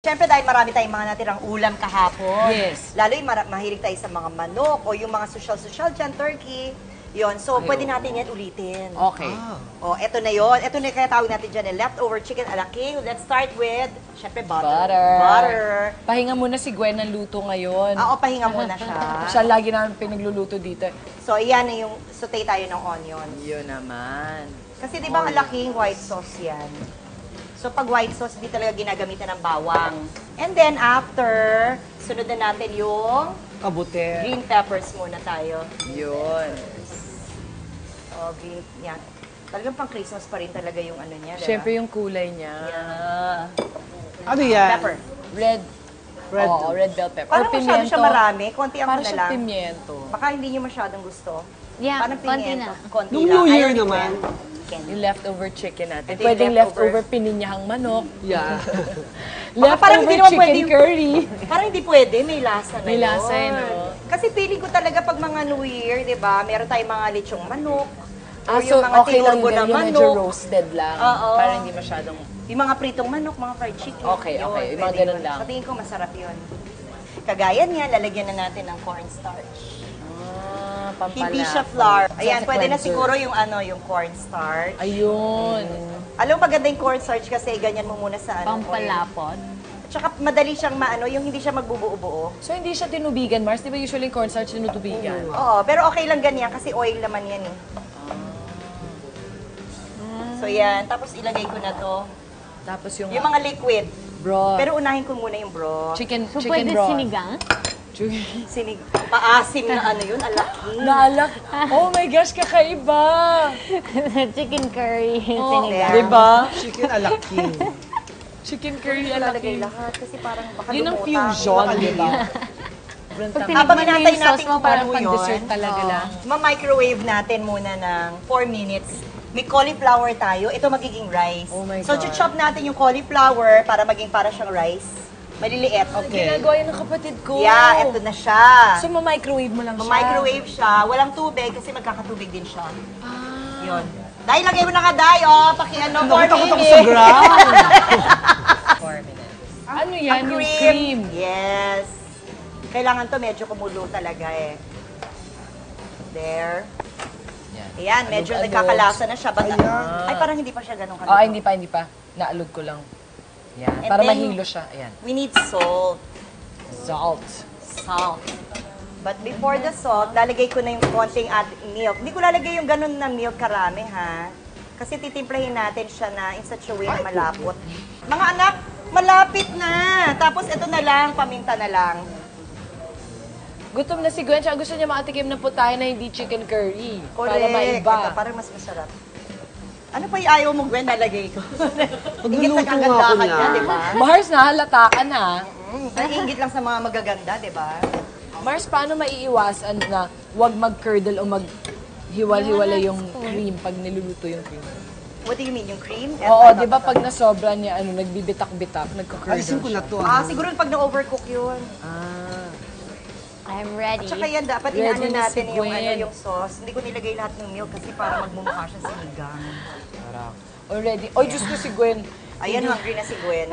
Siyempre dahil marami tayong mga natirang ulam kahapon. Yes. Lalo yung mahilig tayo sa mga manok o yung mga social dyan, turkey. Yon, so pwede natin yan ulitin. Okay. O, eto na yon. Eto na yung kaya tawag natin dyan, leftover chicken ala king. Let's start with, siyempre, butter. Pahinga muna si Gwen ng luto ngayon. Oo, pahinga muna siya. Siya lagi namin pinagluluto dito. So, iyan na yung saute tayo ng onion. Yun naman. Kasi di ba ang laking white sauce yan? So, pag white sauce, di talaga ginagamitan ng bawang. And then, after, sunod na natin yung Kabute. green peppers muna tayo. Yun. O, green, yan. Talagang pang Christmas pa rin talaga yung ano niya, diba? Siyempre yung kulay niya. Ano yan? Pepper. Red. Red. Oo, red bell pepper. Parang Or masyado siya marami. Konti ang Parang na siya lang. pimiento. Baka hindi niyo masyadong gusto. Yeah, Parang konti pimiento. na. Konti Nung lang. New Year Ayaw ni naman. Gwen. Yung leftover chicken natin. Ito yung Pwedeng leftover. leftover pininyahang manok. Yeah. Baka parang hindi naman chicken pwede- curry. Parang hindi pwede, may lasa na May yun. lasa yun, no? Kasi feeling ko talaga pag mga New Year, di ba, meron tayong mga lechong manok. Ah, or so yung mga okay lang tinurbo din na yung medyo manok. roasted lang. Oo. Para hindi masyadong... Yung mga pritong manok, mga fried chicken. Okay, Yun, okay. Yung mga pwede ganun yun. lang. Sa tingin ko masarap yun. Kagaya niya, lalagyan na natin ng cornstarch. Pampalasa. Hindi siya flour. Ayan, Sa pwede na cleanser. siguro yung ano, yung cornstarch. Ayun. Alam mo, maganda yung cornstarch kasi ganyan mo muna sa ano. Pampalapot. At saka madali siyang maano, yung hindi siya magbubuo-buo. So hindi siya tinubigan, Mars? Di ba usually yung cornstarch tinutubigan? Oo, pero okay lang ganyan kasi oil naman yan eh. So yan, tapos ilagay ko na to. Tapos yung, Yung mga liquid. broth. Pero unahin ko muna yung broth. chicken So, chicken pwede broth. sinigang? Sinig, paasim na ano yun, alaki. Naalak. Oh my gosh, kakaiba. Chicken curry, Oh, sinigang. there. Diba? Chicken ala king. Chicken curry Ilalagay alaki. lahat kasi parang baka Yun ang lumutang. fusion, di ba? Pag Habang tinikman mo inantay yung natin sauce mo, kung Parang paano pang yun, dessert talaga lang. ma-microwave natin muna ng 4 minutes. May cauliflower tayo. Ito magiging rice. Oh my So, God. chop natin yung cauliflower para maging para siyang rice. Maliliit. Okay. Ginagawa yun ng kapatid ko. Yeah, eto na siya. So, ma-microwave mo lang siya. Ma-microwave siya. Walang tubig kasi magkakatubig din siya. Yun. Dahil lagay mo na ka, Day. O, pakiano, 4 Nakita ko minutes. sa ground. 4 minutes. Ano yan? Ang Yung cream. Yes. Kailangan to medyo kumulo talaga eh. There. Yan. Ayan, medyo Alog-alog. nagkakalasa na siya. But, Ayan. ay, parang hindi pa siya ganun kalito. Ah, hindi pa. Naalog ko lang. Yan. And Para then- mahilo siya. Ayan. We need salt. Salt. Salt. But before the salt, lalagay ko na yung konting milk. Hindi ko lalagay yung ganun na milk karami, ha? Kasi titimplahin natin siya na in such a way na malapot. Mga anak, malapit na! Tapos ito na lang, paminta na lang. Gutom na si Gwen. Siya gusto niya makatikim ng putahe na hindi chicken curry. Para Correct. maiba. Ito, parang mas masarap. Ano pa yung ayaw mo, Gwen, nalagay ko? Ingit Pagluluto sa nga ako kagandahan niya. niya, di ba? Mars, nahalata ka na. Naiingit lang sa mga magaganda, di ba? Mars, paano maiiwasan na huwag mag-curdle o mag-hiwal-hiwala yung cream pag niluluto yung cream? What do you mean, yung cream? Oo, di ba pag nasobra niya, nagbibitak-bitak, nagka-curdle Alisin ko na siya. to. Siguro pag na-overcook yun. Ah. I'm ready. Tsaka yan, dapat Ready inaano na natin si yung, Gwen. yung sauce. Hindi ko nilagay lahat ng milk kasi para magmumukha siya sinigang. Already. Oy, Diyos ko si Gwen. Ayan, hungry na si Gwen.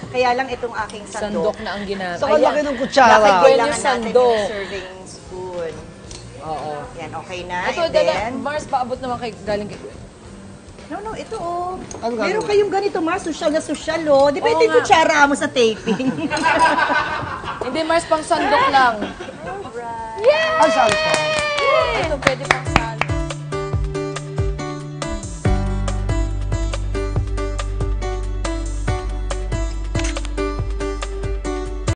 Kaya lang itong aking Sandok sandok. na ang ginamit. So, laki ng kutsara. Dapat Gwen kailangan yung natin sandok. yung serving spoon. Oo. Yan, okay na. Ito, And then, Mars, paabot naman galing kay Gwen. no, ito oh. Ano Meron gagawin? kayong ganito, Mars, social na social oh. Di ba Oo ito yung nga. kutsara mo sa taping? Hindi, Mars, pang sandok lang. Ang salsa. Ito, pwede pang sandok.